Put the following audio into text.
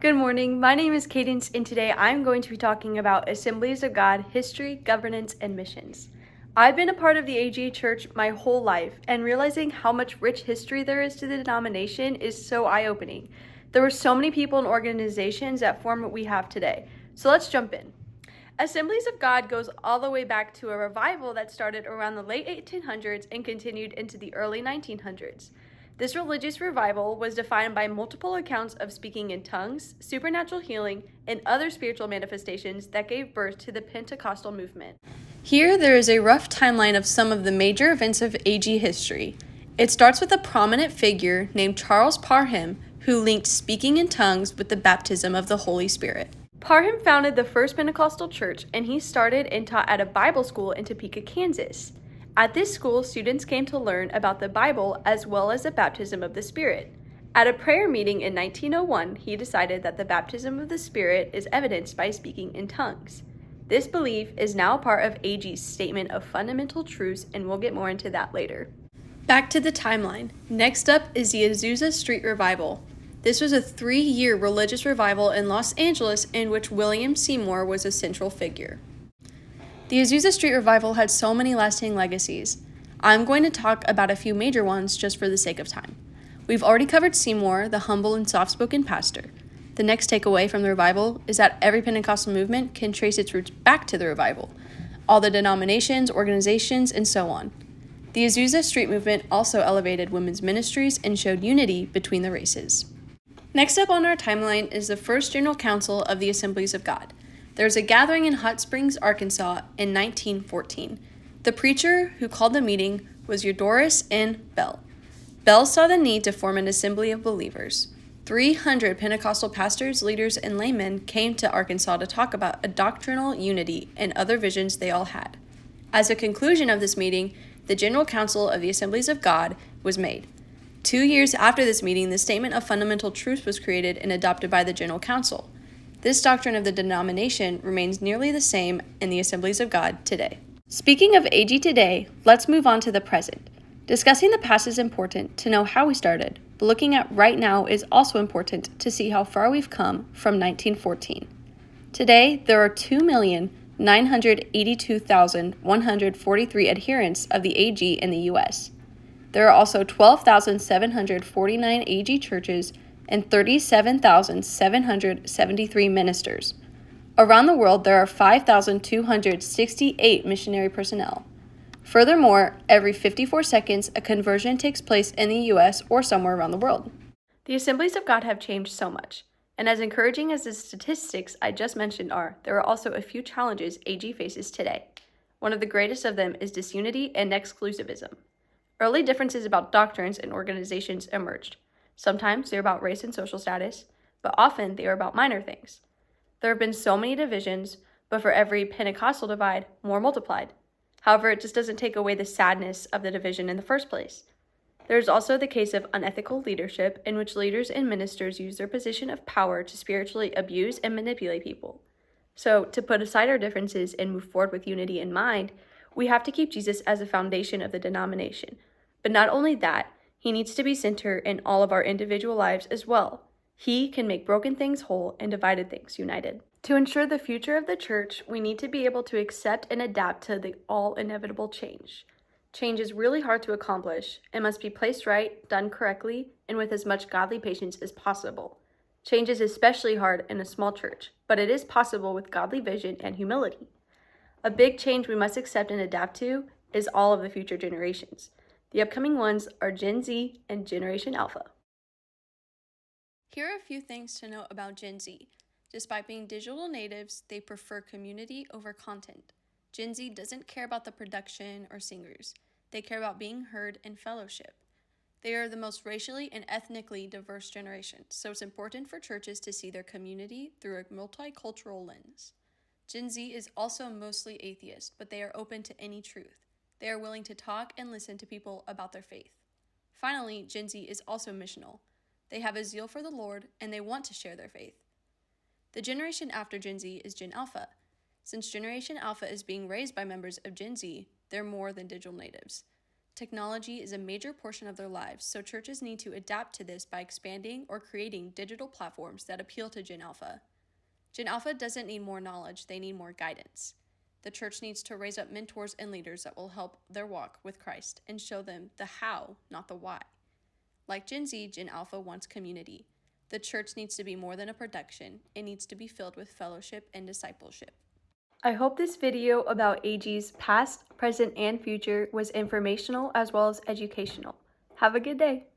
Good morning, my name is Cadence, and today I'm going to be talking about Assemblies of God, history, governance, and missions. I've been a part of the AG Church my whole life, and realizing how much rich history there is to the denomination is so eye-opening. There were so many people and organizations that form what we have today. So let's jump in. Assemblies of God goes all the way back to a revival that started around the late 1800s and continued into the early 1900s. This religious revival was defined by multiple accounts of speaking in tongues, supernatural healing, and other spiritual manifestations that gave birth to the Pentecostal movement. Here, there is a rough timeline of some of the major events of AG history. It starts with a prominent figure named Charles Parham, who linked speaking in tongues with the baptism of the Holy Spirit. Parham founded the first Pentecostal church, and he started and taught at a Bible school in Topeka, Kansas. At this school, students came to learn about the Bible as well as the baptism of the Spirit. At a prayer meeting in 1901, he decided that the baptism of the Spirit is evidenced by speaking in tongues. This belief is now part of AG's statement of fundamental truths, and we'll get more into that later. Back to the timeline. Next up is the Azusa Street Revival. This was a 3-year religious revival in Los Angeles in which William Seymour was a central figure. The Azusa Street Revival had so many lasting legacies. I'm going to talk about a few major ones just for the sake of time. We've already covered Seymour, the humble and soft-spoken pastor. The next takeaway from the revival is that every Pentecostal movement can trace its roots back to the revival, all the denominations, organizations, and so on. The Azusa Street movement also elevated women's ministries and showed unity between the races. Next up on our timeline is the First General Council of the Assemblies of God. There was a gathering in Hot Springs, Arkansas in 1914. The preacher who called the meeting was Eudorus N. Bell. Bell saw the need to form an assembly of believers. 300 Pentecostal pastors, leaders, and laymen came to Arkansas to talk about a doctrinal unity and other visions they all had. As a conclusion of this meeting, the General Council of the Assemblies of God was made. 2 years after this meeting, the Statement of Fundamental Truths was created and adopted by the General Council. This doctrine of the denomination remains nearly the same in the Assemblies of God today. Speaking of AG today, let's move on to the present. Discussing the past is important to know how we started, but looking at right now is also important to see how far we've come from 1914. Today, there are 2,982,143 adherents of the AG in the U.S. There are also 12,749 AG churches and 37,773 ministers. Around the world, there are 5,268 missionary personnel. Furthermore, every 54 seconds, a conversion takes place in the U.S. or somewhere around the world. The Assemblies of God have changed so much, and as encouraging as the statistics I just mentioned are, there are also a few challenges AG faces today. One of the greatest of them is disunity and exclusivism. Early differences about doctrines and organizations emerged. Sometimes they're about race and social status, but often they are about minor things. There have been so many divisions, but for every Pentecostal divide, more multiplied. However, it just doesn't take away the sadness of the division in the first place. There is also the case of unethical leadership, in which leaders and ministers use their position of power to spiritually abuse and manipulate people. So, to put aside our differences and move forward with unity in mind, we have to keep Jesus as the foundation of the denomination. But not only that, he needs to be center in all of our individual lives as well. He can make broken things whole and divided things united. To ensure the future of the church, we need to be able to accept and adapt to the all-inevitable change. Change is really hard to accomplish and must be placed right, done correctly, and with as much godly patience as possible. Change is especially hard in a small church, but it is possible with godly vision and humility. A big change we must accept and adapt to is all of the future generations. The upcoming ones are Gen Z and Generation Alpha. Here are a few things to know about Gen Z. Despite being digital natives, they prefer community over content. Gen Z doesn't care about the production or singers. They care about being heard and fellowship. They are the most racially and ethnically diverse generation, so it's important for churches to see their community through a multicultural lens. Gen Z is also mostly atheist, but they are open to any truth. They are willing to talk and listen to people about their faith. Finally, Gen Z is also missional. They have a zeal for the Lord, and they want to share their faith. The generation after Gen Z is Gen Alpha. Since Generation Alpha is being raised by members of Gen Z, they're more than digital natives. Technology is a major portion of their lives, so churches need to adapt to this by expanding or creating digital platforms that appeal to Gen Alpha. Gen Alpha doesn't need more knowledge, they need more guidance. The church needs to raise up mentors and leaders that will help their walk with Christ and show them the how, not the why. Like Gen Z, Gen Alpha wants community. The church needs to be more than a production, it needs to be filled with fellowship and discipleship. I hope this video about AG's past, present, and future was informational as well as educational. Have a good day.